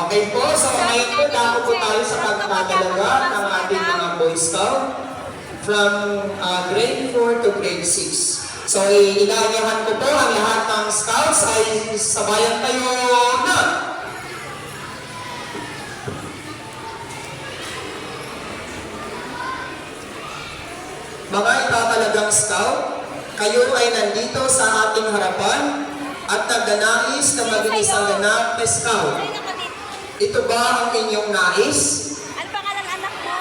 Okay po, so ngayon po dako po tayo sa pagtatalaga ng ating mga Boy Scout from grade 4 to grade 6. So inaanyahan ko po ang lahat ng scouts ay sabayan tayo na. Mga itatalagang scout, kayo ay nandito sa ating harapan at nagdanais na maging isang ganap na scout. Ito ba ang inyong nais? Ano pangalan anak mo?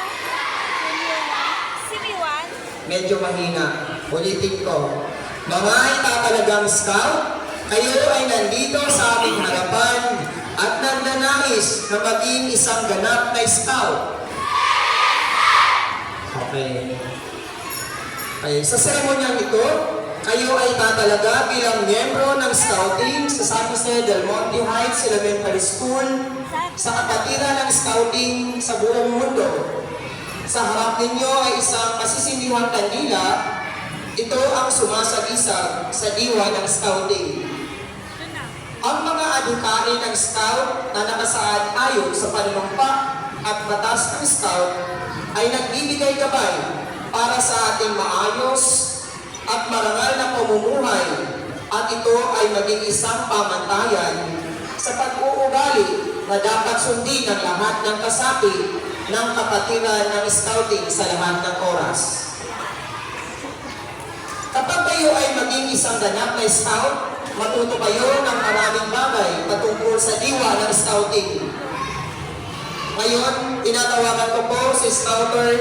Si Miwan? Medyo mahina. Ulitin ko. Mga itatalagang scout, kayo ay nandito sa aming harapan at nagdanais na maging isang ganap na scout. Okay. Sa seremonyang ito, kayo ay tatalaga bilang miyembro ng scouting sa San Jose del Monte Heights Elementary School sa kapatiran ng scouting sa buong mundo. Sa harap ninyo ay isang masisindiwang kandila. Ito ang sumasagisag sa diwa ng scouting. Ang mga adhikari ng scout na nakasaad ayon sa panunumpa at batas ng scout ay nagbibigay gabay para sa ating maayos at marangal na pamumuhay at ito ay maging isang pamantayan sa pag-uugali na dapat sundin ng lahat ng kasapi ng kapatiran ng scouting sa lahat ng oras. Kapag kayo ay maging isang ganap na scout, matuto kayo ng maraming bagay patungkol sa diwa ng scouting. Ngayon, tinatawagan ko po si Scouter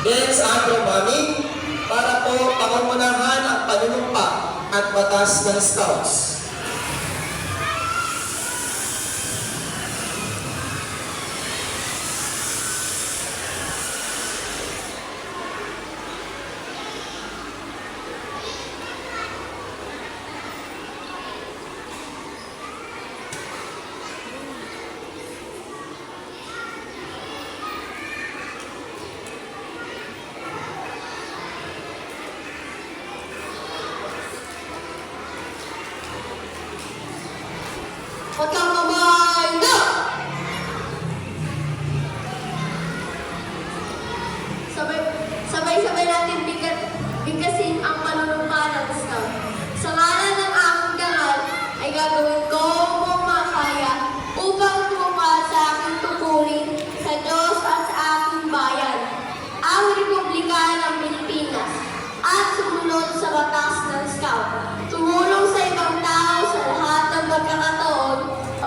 Dens Andrew Maming para po pangunahan ang panunumpa at batas ng scouts. Huwag kang mamanda! Sabay-sabay natin bigkasin ang panunumpa ng scout. Sa ngalan ng aking dangal ay gagawin ko kung makaya upang tumupad sa aking tukurin sa Diyos at sa aking bayan, ang Republika ng Pilipinas, at sumunod sa batas ng scout. Tumulong sa ibang tao sa lahat ng pagkakataon,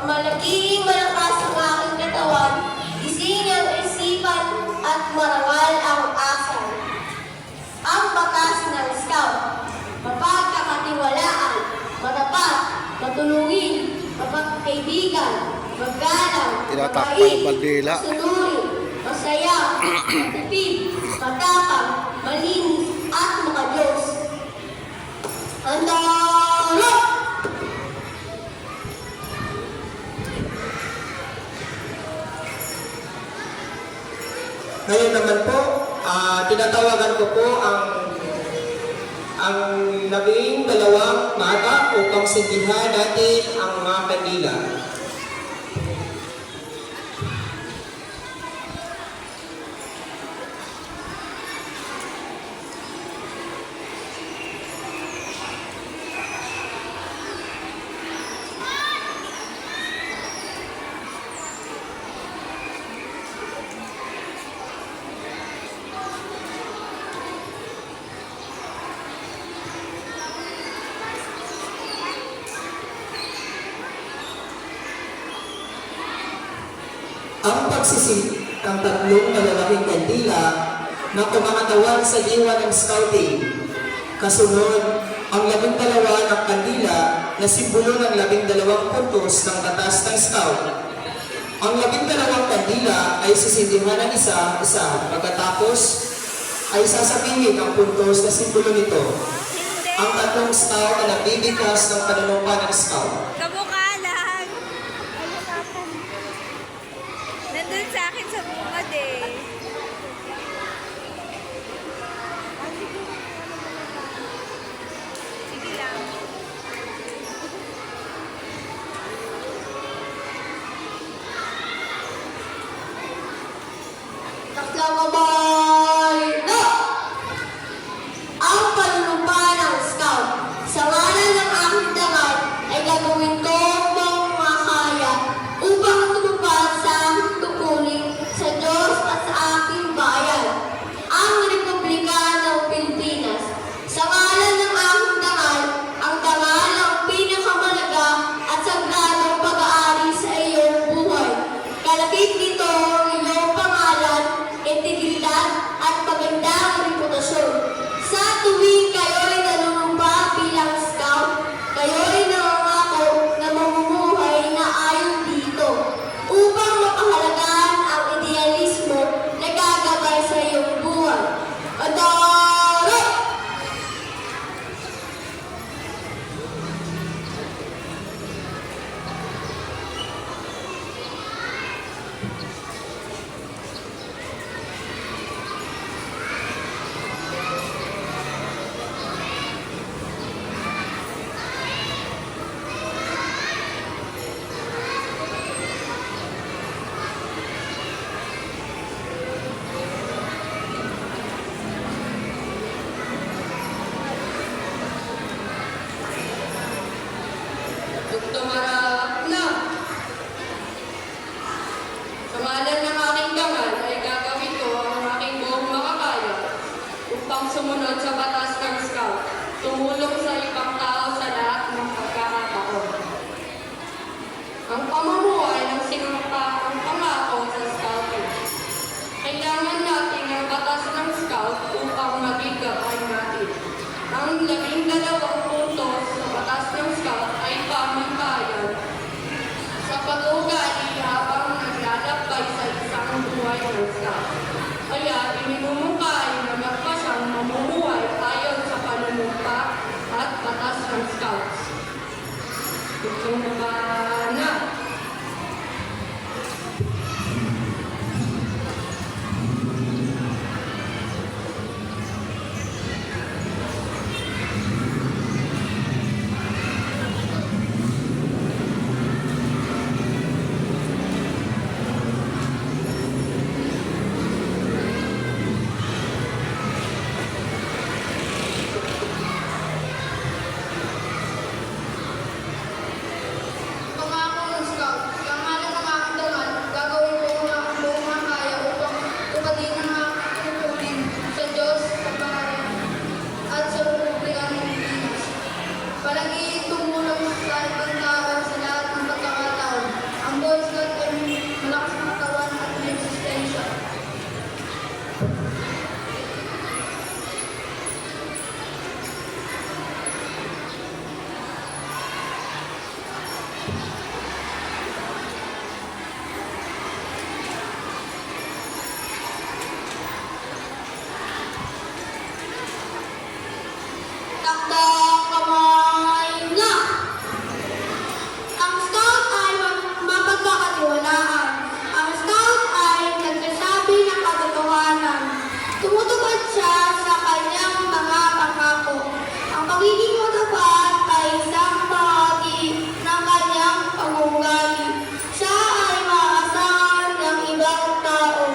malaging malakas ang aking katawan, gising ang isipan at marangal ang asal. Ang batas ng scout, mapagkakatiwalaan, matapat, matulungin, mapagkaibigan, magalang, mabait, masunurin, masaya, matipid, matapang, malinis, at makadiyos. Handa! Ngayon naman po, tinatawagan ko po ang 12 mata upang sindihan natin ang mga kandila. Ang pagsisit ng tatlong malalaking kandila na kumakatawan sa diwa ng scouting. Kasunod, ang 12 ng kandila na simbolo ng 12 puntos ng batas ng scout. Ang 12 kandila ay sisindihan ng isa-isa. Pagkatapos ay sasabihin ang puntos na simbolo nito. Ang tatlong scout na nagbibigkas ng panunumpa ng scout. Kamukha lang. Nandun sa akin sa bungad eh. Sige lang. Kumbana. Pangako ng scout, pangalan ng aking dangal, gagawin ko ang buong makaya upang tupatin ang aking tungkulin sa Diyos, sa Panginoon, at sa Republika ng Pilipinas. Palaging tumulong sa ibang tao sa lahat ng pagkakataon. Ang Boy Scout ay malakas na katawan at may resistensya. Takdang kamay na! Ang scout ay mapagkakatiwalaan. Ang scout ay nagsasabi ng katotohanan. Tumutupad siya sa kanyang mga pangako. Ang pagiging matapat ay isang bahagi ng kanyang pag-uugali. Siya ay maasahan ng ibang tao.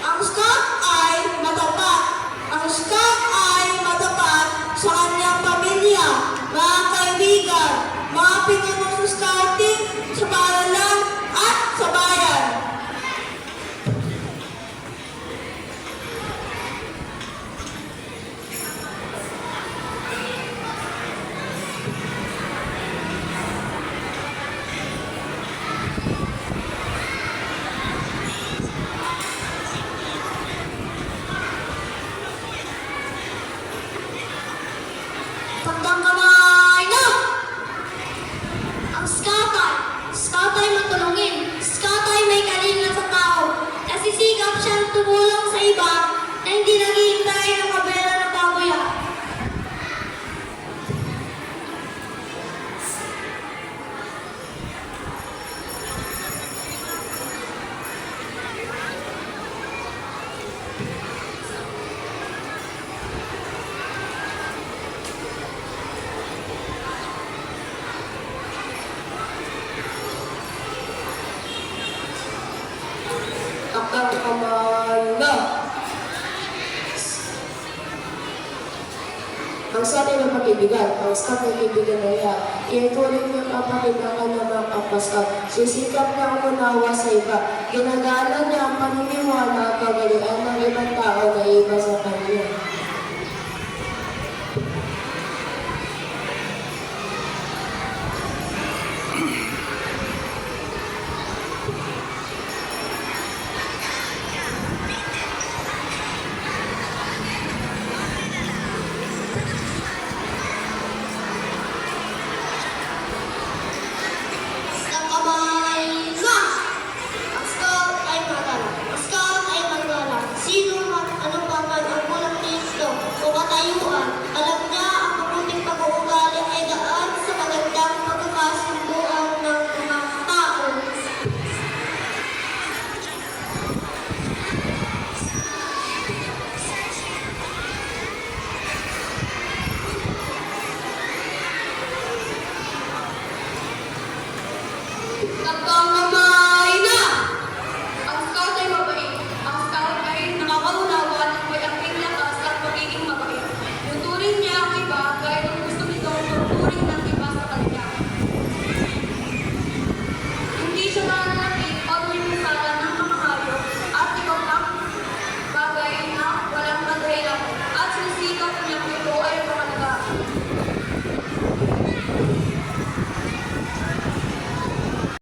Ang scout ay matapat. Ang scout ay matapat sa kanyang pamilya, mga kaibigan, mga pinunong sa scouting, sa paaralan at sa bayan. Takdang kamay na! Ang scout ay matulungin. Scout ay may kalinga sa tao. Nasisigap siyang tumulong sa iba na hindi naghihintay ng kabera ng baboya. Takdang kamay na! Ang sa ating mga kaibigan, ang scout ay kaibigan na iya. Inutuloy niya kapatid ang kanyang mga kapaskat. Sisikap niya ang manawa sa iba. Ginagalan niya ang paniniwala at kagalingan ng ibang tao na iba sa kanya.